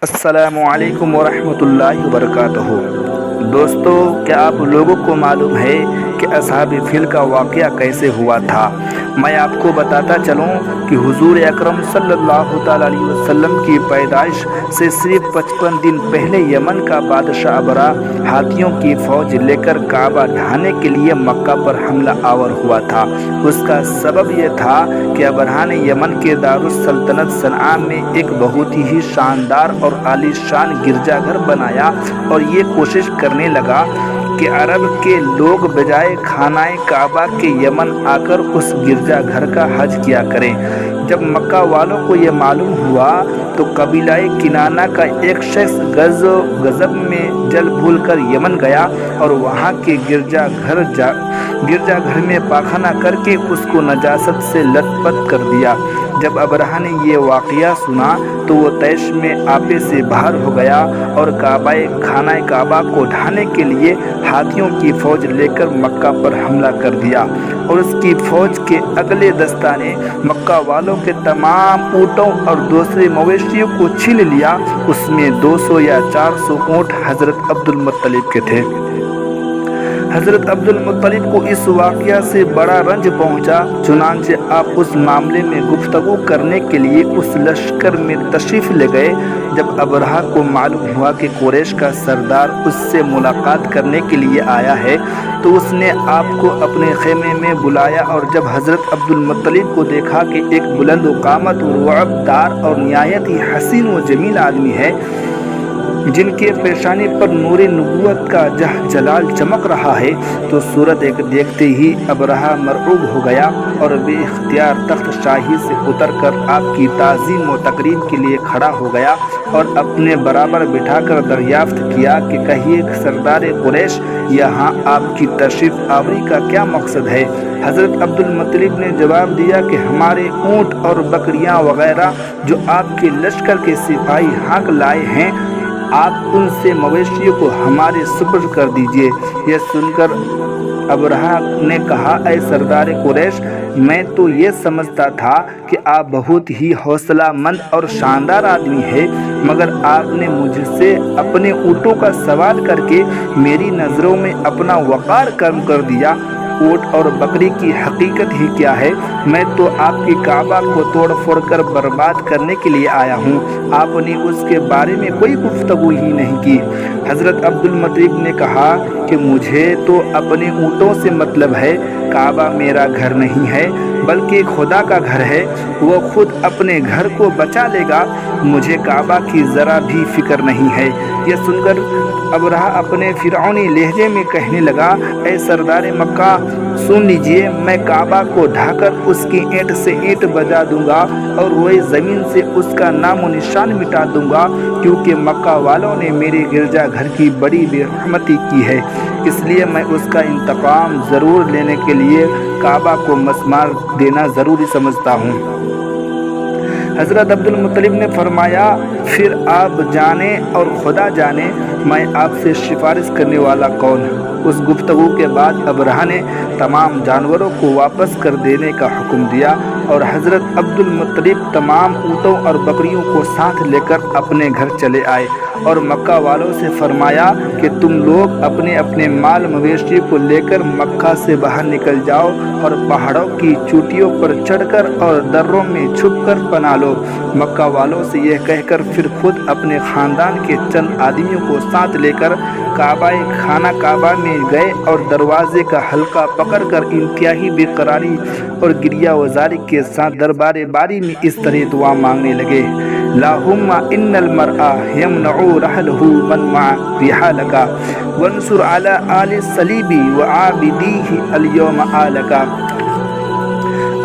السلام علیکم ورحمۃ اللہ وبرکاتہ۔ دوستو، کیا آپ لوگوں کو معلوم ہے کہ اصحاب فیل کا واقعہ کیسے ہوا تھا؟ میں آپ کو بتاتا چلوں کہ حضور اکرم صلی اللہ تعالیٰ علیہ وسلم کی پیدائش سے صرف 55 دن پہلے یمن کا بادشاہ ابرہہ ہاتھیوں کی فوج لے کر کعبہ ڈھانے کے لیے مکہ پر حملہ آور ہوا تھا۔ اس کا سبب یہ تھا کہ ابرہہ نے یمن کے دارالسلطنت صنعاء میں ایک بہت ہی شاندار اور عالی شان گرجا گھر بنایا اور یہ کوشش کرنے لگا کہ عرب کے لوگ بجائے خانہ کعبہ کے یمن آ کر اس گرجا گھر کا حج کیا کریں۔ جب مکہ والوں کو یہ معلوم ہوا تو قبیلہ کنانہ کا ایک شخص غضب میں جل بھول کر یمن گیا اور وہاں کے گرجا گھر میں پاخانہ کر کے اس کو نجاست سے لت پت کر دیا۔ جب ابرہہ نے یہ واقعہ سنا تو وہ طیش میں آپے سے باہر ہو گیا اور خانہ کعبہ کو ڈھانے کے لیے ہاتھیوں کی فوج لے کر مکہ پر حملہ کر دیا، اور اس کی فوج کے اگلے دستہ نے مکہ والوں کے تمام اونٹوں اور دوسرے مویشیوں کو چھین لیا۔ اس میں 200 یا 400 اونٹ حضرت عبد المطلب کے تھے۔ حضرت عبد المطلب کو اس واقعہ سے بڑا رنج پہنچا، چنانچہ آپ اس معاملے میں گفتگو کرنے کے لیے اس لشکر میں تشریف لے گئے۔ جب ابرہہ کو معلوم ہوا کہ قریش کا سردار اس سے ملاقات کرنے کے لیے آیا ہے تو اس نے آپ کو اپنے خیمے میں بلایا، اور جب حضرت عبد المطلب کو دیکھا کہ ایک بلند و قامت و رعب دار اور نہایت ہی حسین و جمیل آدمی ہے جن کے پیشانی پر نور نبوت کا جلال چمک رہا ہے، تو صورت ایک دیکھتے ہی ابرہہ مرعوب ہو گیا اور بے اختیار تخت شاہی سے اتر کر آپ کی تعظیم و تکریم کے لیے کھڑا ہو گیا اور اپنے برابر بٹھا کر دریافت کیا کہ کہیے سردار قریش، یہاں آپ کی تشریف آوری کا کیا مقصد ہے؟ حضرت عبد المطلب نے جواب دیا کہ ہمارے اونٹ اور بکریاں وغیرہ جو آپ کے لشکر کے سپاہی ہانک لائے ہیں، آپ ان سے مویشیوں کو ہمارے سپرد کر دیجئے۔ یہ سن کر ابرہہ نے کہا، اے سردار قریش، میں تو یہ سمجھتا تھا کہ آپ بہت ہی حوصلہ مند اور شاندار آدمی ہیں، مگر آپ نے مجھ سے اپنے اونٹوں کا سوال کر کے میری نظروں میں اپنا وقار کم کر دیا۔ اونٹ اور بکری کی حقیقت ہی کیا ہے؟ میں تو آپ کی کعبہ کو توڑ پھوڑ کر برباد کرنے کے لیے آیا ہوں، آپ نے اس کے بارے میں کوئی گفتگو ہی نہیں کی۔ حضرت عبد المطلب نے کہا کہ مجھے تو اپنے اونٹوں سے مطلب ہے، کعبہ میرا گھر نہیں ہے بلکہ خدا کا گھر ہے، وہ خود اپنے گھر کو بچا لے گا، مجھے کعبہ کی ذرا بھی فکر نہیں ہے۔ یہ سن کر ابرہہ اپنے فرعونی لہجے میں کہنے لگا، اے سردار مکہ، سن لیجئے، میں کعبہ کو ڈھا کر اس کی اینٹ سے اینٹ بجا دوں گا اور روئے زمین سے اس کا نام و نشان مٹا دوں گا، کیونکہ مکہ والوں نے میرے گرجا گھر کی بڑی بے رحمتی کی ہے، اس لیے میں اس کا انتقام ضرور لینے کے لیے کعبہ کو مسمار دینا ضروری سمجھتا ہوں۔ حضرت عبد المطلب نے فرمایا، پھر آپ جانے اور خدا جانے میں آپ سے سفارش کرنے والا کون؟ اس گفتگو کے بعد ابرہہ نے تمام جانوروں کو واپس کر دینے کا حکم دیا اور حضرت عبد المطلب تمام اونٹوں اور بکریوں کو ساتھ لے کر اپنے گھر چلے آئے اور مکہ والوں سے فرمایا کہ تم لوگ اپنے اپنے مال مویشی کو لے کر مکہ سے باہر نکل جاؤ اور پہاڑوں کی چوٹیوں پر چڑھ کر اور دروں میں چھپ کر پناہ لو۔ مکہ والوں سے یہ کہہ کر پھر خود اپنے خاندان کے چند آدمیوں کو ساتھ لے کر خانہ کعبہ میں گئے اور دروازے کا حلقہ پکڑ کر انتہائی بے قراری اور گریہ وزاری کے ساتھ دربار باری میں اس طرح دعا مانگنے لگے، اللہم ان المرء یمنع رحلہ من مع رحالک وانصر علی آل صلیب وعابدیہ اليوم آلک۔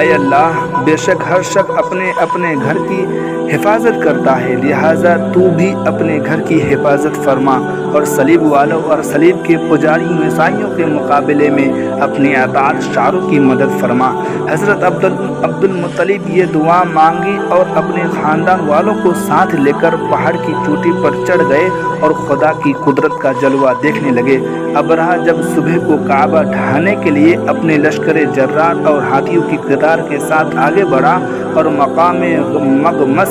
اے اللہ، بے شک ہر شخص اپنے اپنے گھر کی حفاظت کرتا ہے، لہٰذا تو بھی اپنے گھر کی حفاظت فرما اور صلیب والوں اور صلیب کے پجاریوں عیسائیوں کے مقابلے میں اپنے اطاعت شاروں کی مدد فرما۔ حضرت عبد المطلب یہ دعا مانگی اور اپنے خاندان والوں کو ساتھ لے کر پہاڑ کی چوٹی پر چڑھ گئے اور خدا کی قدرت کا جلوہ دیکھنے لگے۔ ابرہہ جب صبح کو کعبہ ڈھانے کے لیے اپنے لشکر جرار اور ہاتھیوں کی قطار کے ساتھ آگے بڑھا اور مقام مغمس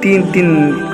3-3